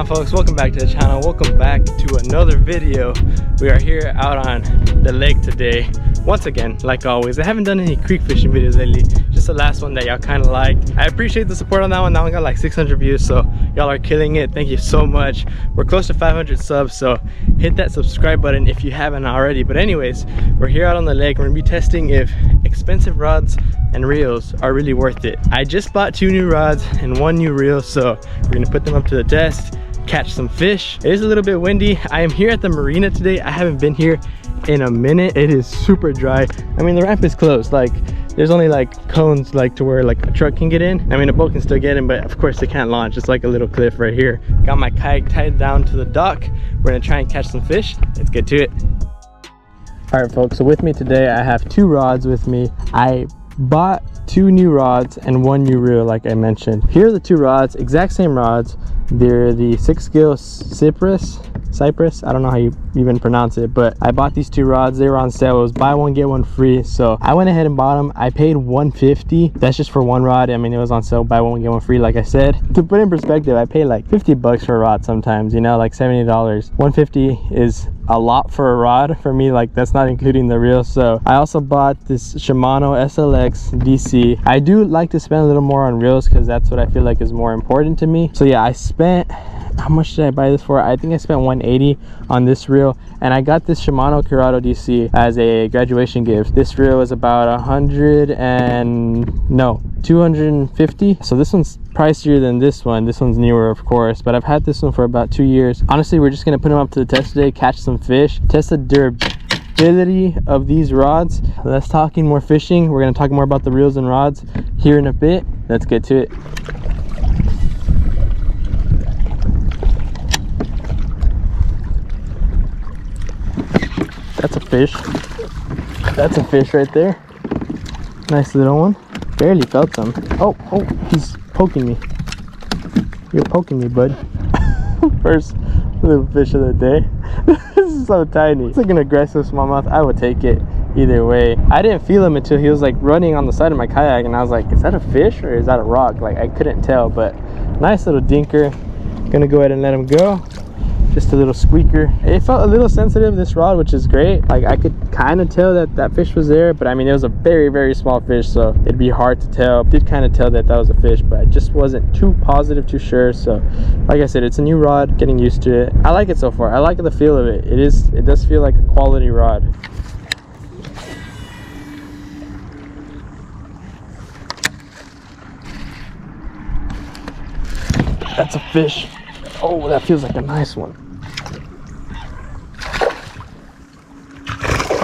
on, folks? Welcome back to the channel. Welcome back to another video. We are here out on the lake today once again, like always. I haven't done any creek fishing videos lately, just the last one that y'all kind of liked. I appreciate the support on that one. That one got like 600 views, so y'all are killing it. Thank you so much. We're close to 500 subs, so hit that subscribe button if you haven't already. But anyways, we're here out on the lake. We're gonna be testing if expensive rods and reels are really worth it. I just bought 2 new rods and 1 new reel, so we're gonna put them up to the test, catch some fish. It is a little bit windy. I am here at the marina today. I haven't been here in a minute. It is super dry. I mean, the ramp is closed. Like, there's only like cones like to where like a truck can get in. I mean, a boat can still get in, but of course they can't launch. It's like a little cliff right here. Got my kayak tied down to the dock. We're gonna try and catch some fish. Let's get to it. All right, folks, so with me today I have 2 rods with me. I bought 2 new rods and 1 new reel, like I mentioned. Here are the 2 rods, exact same rods. They're the 6-gill Cypress. I don't know how you even pronounce it, but I bought these 2 rods. They were on sale. It was buy one get one free, so I went ahead and bought them. I paid $150. That's just for 1 rod. I mean, it was on sale, buy one get one free, like I said. To put in perspective, I pay like 50 bucks for a rod sometimes, you know, like $70. $150 is a lot for a rod for me. Like, that's not including the reel. So I also bought this Shimano SLX DC. I do like to spend a little more on reels because that's what I feel like is more important to me. So yeah, I spent, how much did I buy this for? I think I spent $180 on this reel, and I got this Shimano Curado DC as a graduation gift. This reel is about 250. So this one's pricier than this one. This one's newer, of course, but I've had this one for about 2 years. Honestly, we're just gonna put them up to the test today, catch some fish, test the durability of these rods. Let's talking more fishing. We're gonna talk more about the reels and rods here in a bit. Let's get to it. That's a fish. That's a fish right there. Nice little one. Barely felt some. Oh, he's poking me. You're poking me, bud. First little fish of the day. This is so tiny. It's like an aggressive smallmouth. I would take it either way. I didn't feel him until he was like running on the side of my kayak, and I was like, is that a fish or is that a rock? Like, I couldn't tell, but nice little dinker. Gonna go ahead and let him go. Just a little squeaker. It felt a little sensitive, this rod, which is great. Like, I could kind of tell that that fish was there, but I mean, it was a very, very small fish, so it'd be hard to tell. Did kind of tell that that was a fish, but I just wasn't too positive, too sure. So like I said, it's a new rod, getting used to it. I like it so far. I like the feel of it. It does feel like a quality rod. That's a fish. Oh, that feels like a nice one.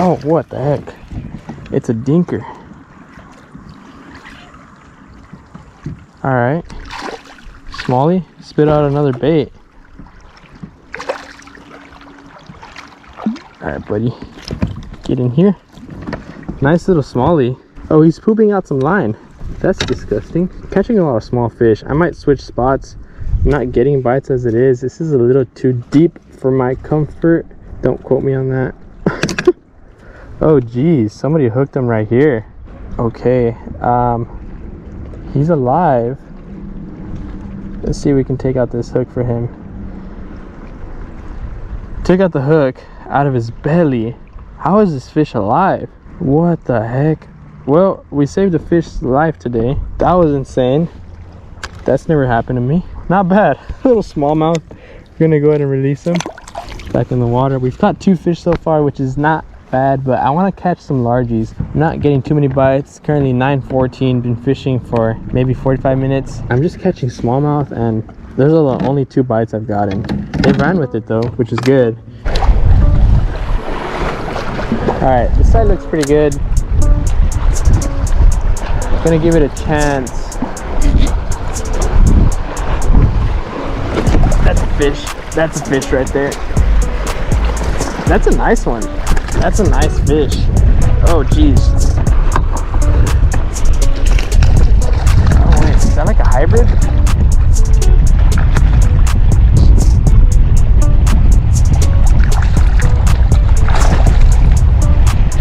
Oh, what the heck? It's a dinker. All right. Smallie, spit out another bait. All right, buddy. Get in here. Nice little smallie. Oh, he's pooping out some line. That's disgusting. Catching a lot of small fish. I might switch spots. I'm not getting bites as it is. This is a little too deep for my comfort. Don't quote me on that. Oh geez, somebody hooked him right here. Okay, he's alive. Let's see if we can take out this hook for him. Took out the hook out of his belly. How is this fish alive? What the heck? Well, we saved a fish's life today. That was insane. That's never happened to me. Not bad. Little smallmouth. We're gonna go ahead and release him back in the water. We've caught 2 fish so far, which is not bad, but I want to catch some largies. I'm not getting too many bites. Currently 9:14. Been fishing for maybe 45 minutes. I'm just catching smallmouth, and those are the only 2 bites I've gotten. They ran with it though, which is good. All right, this side looks pretty good. I'm gonna give it a chance. That's a fish. That's a fish right there. That's a nice one. That's a nice fish. Oh geez. Oh wait, is that like a hybrid?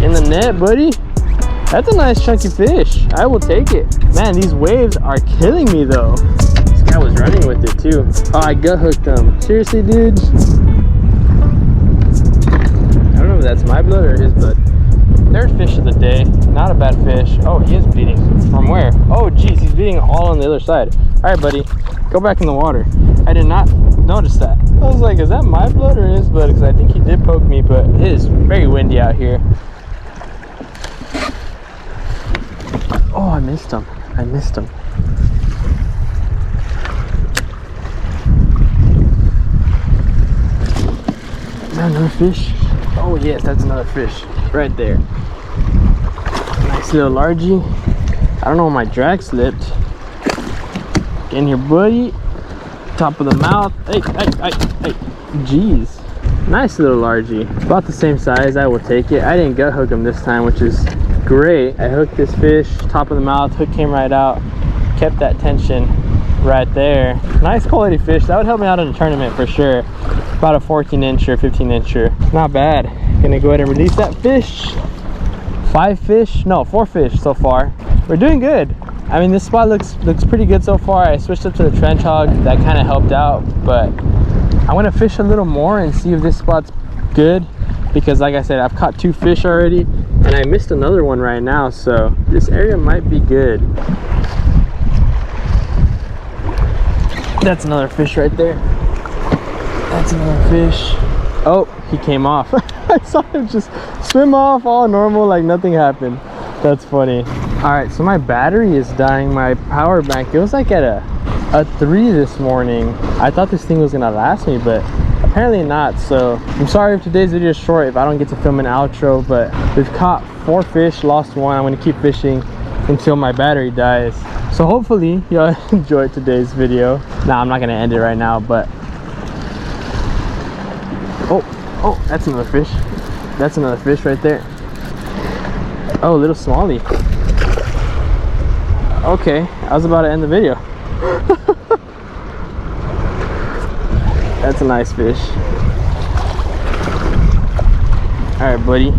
In the net, buddy. That's a nice chunky fish. I will take it. Man, these waves are killing me though. This guy I was running with it too. Oh, I gut hooked them. Seriously, dude? I don't know if that's my blood or his blood. Third fish of the day. Not a bad fish. Oh, he is bleeding. From where? Oh, geez, he's bleeding all on the other side. All right, buddy, go back in the water. I did not notice that. I was like, is that my blood or his blood? Because I think he did poke me, but it is very windy out here. Oh, I missed him. I missed him. Is that another fish? Oh yes, that's another fish right there. Nice little largie. I don't know where my drag slipped. Get in here, buddy. Top of the mouth. Hey. Jeez. Nice little largie. About the same size. I will take it. I didn't gut hook him this time, which is great. I hooked this fish, top of the mouth, hook came right out, kept that tension right there. Nice quality fish. That would help me out in a tournament for sure. About a 14-incher, 15-incher. Not bad. Gonna go ahead and release that fish. 5 fish? No, 4 fish so far. We're doing good. I mean, this spot looks pretty good so far. I switched up to the trench hog. That kind of helped out, but I'm gonna fish a little more and see if this spot's good, because like I said, I've caught 2 fish already and I missed another one right now, so this area might be good. That's another fish right there. That's another fish. Oh, he came off. I saw him just swim off all normal, like nothing happened. That's funny. All right, so my battery is dying. My power bank, it was like at a 3 this morning. I thought this thing was gonna last me, but apparently not. So I'm sorry if today's video is short, if I don't get to film an outro, but we've caught 4 fish, lost 1. I'm gonna keep fishing until my battery dies. So hopefully y'all enjoyed today's video. Nah, I'm not gonna end it right now, but oh, that's another fish. That's another fish right there. Oh, little smallie. Okay, I was about to end the video. That's a nice fish. All right, buddy,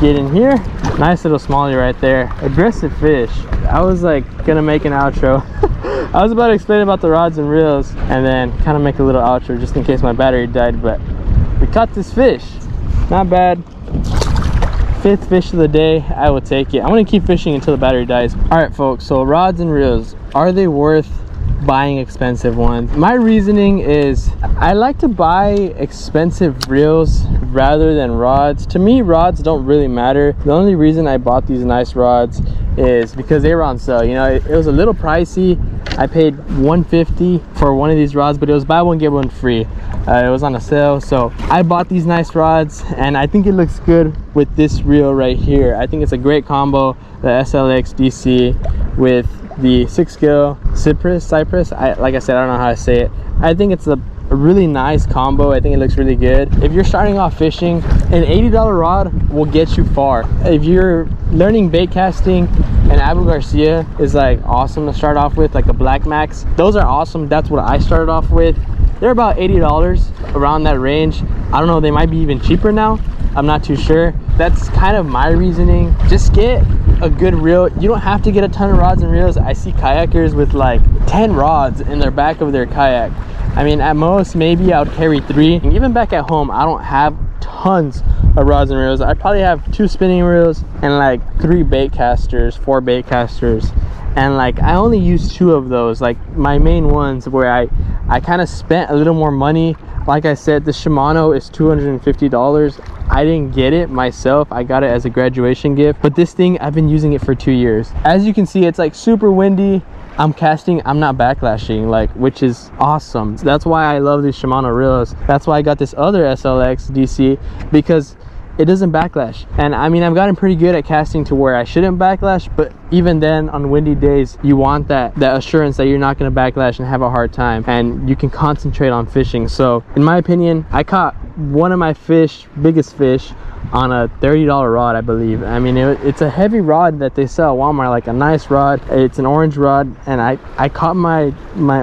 get in here. Nice little smallie right there. Aggressive fish. I was like gonna make an outro. I was about to explain about the rods and reels and then kind of make a little outro just in case my battery died, but we caught this fish. Not bad. 5th fish of the day. I will take it. I'm gonna keep fishing until the battery dies. All right, folks, so rods and reels, are they worth buying expensive ones? My reasoning is I like to buy expensive reels rather than rods. To me, rods don't really matter. The only reason I bought these nice rods is because they were on sale. You know, it was a little pricey. I paid $150 for one of these rods, but it was buy one get one free. It was on a sale, so I bought these nice rods and I think it looks good with this reel right here. I think it's a great combo, the SLX DC with the 6-scale Cypress. Like I said, I don't know how to say it. I think it's a really nice combo. I think it looks really good. If you're starting off fishing, an $80 rod will get you far. If you're learning bait casting, an Abu Garcia is like awesome to start off with, like a Black Max. Those are awesome. That's what I started off with. They're about $80, around that range. I don't know, they might be even cheaper now. I'm not too sure. That's kind of my reasoning. Just get a good reel. You don't have to get a ton of rods and reels. I see kayakers with like 10 rods in their back of their kayak. I mean, at most, maybe I would carry 3. And even back at home, I don't have tons of rods and reels. I probably have 2 spinning reels and like 3 bait casters, 4 bait casters. And like I only use 2 of those, like my main ones, where I kind of spent a little more money. Like I said, the Shimano is $250. I didn't get it myself. I got it as a graduation gift, but this thing, I've been using it for 2 years. As you can see, it's like super windy. I'm casting, I'm not backlashing, like, which is awesome. So that's why I love these Shimano reels. That's why I got this other SLX DC, because it doesn't backlash. And I mean, I've gotten pretty good at casting to where I shouldn't backlash, but even then on windy days, you want that assurance that you're not going to backlash and have a hard time, and you can concentrate on fishing. So in my opinion, I caught one of my biggest fish on a $30 rod, I believe. I mean, it's a heavy rod that they sell at Walmart, like a nice rod. It's an orange rod, and I caught my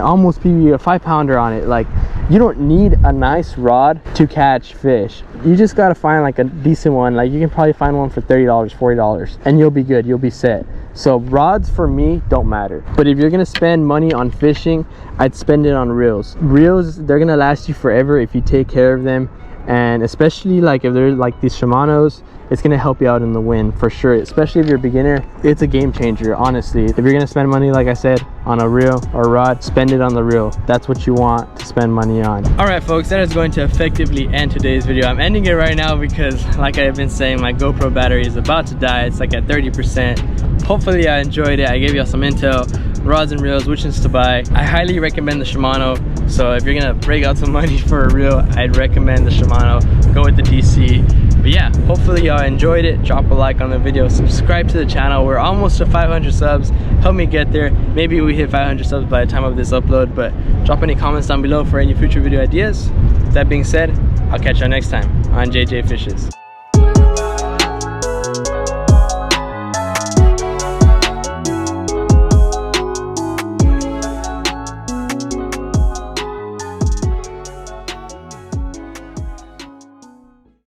almost PB, a 5-pounder on it. Like, you don't need a nice rod to catch fish. You just got to find like a decent one. Like, you can probably find one for $30, $40, and you'll be good. You'll be set. So rods for me don't matter, but if you're gonna spend money on fishing, I'd spend it on reels. Reels, they're gonna last you forever if you take care of them, and especially like if they're like these Shimanos, it's gonna help you out in the wind for sure. Especially if you're a beginner, it's a game changer, honestly. If you're gonna spend money, like I said, on a reel or rod, spend it on the reel. That's what you want to spend money on. All right folks, that is going to effectively end today's video. I'm ending it right now because, like I've been saying, my GoPro battery is about to die. It's like at 30%. Hopefully I enjoyed it. I gave y'all some intel, rods and reels, which ones to buy. I highly recommend the Shimano. So if you're gonna break out some money for a reel, I'd recommend the Shimano. Go with the DC. But yeah, hopefully y'all enjoyed it. Drop a like on the video, subscribe to the channel. We're almost to 500 subs. Help me get there. Maybe we hit 500 subs by the time of this upload, but drop any comments down below for any future video ideas. That being said, I'll catch y'all next time on JJ Fishes.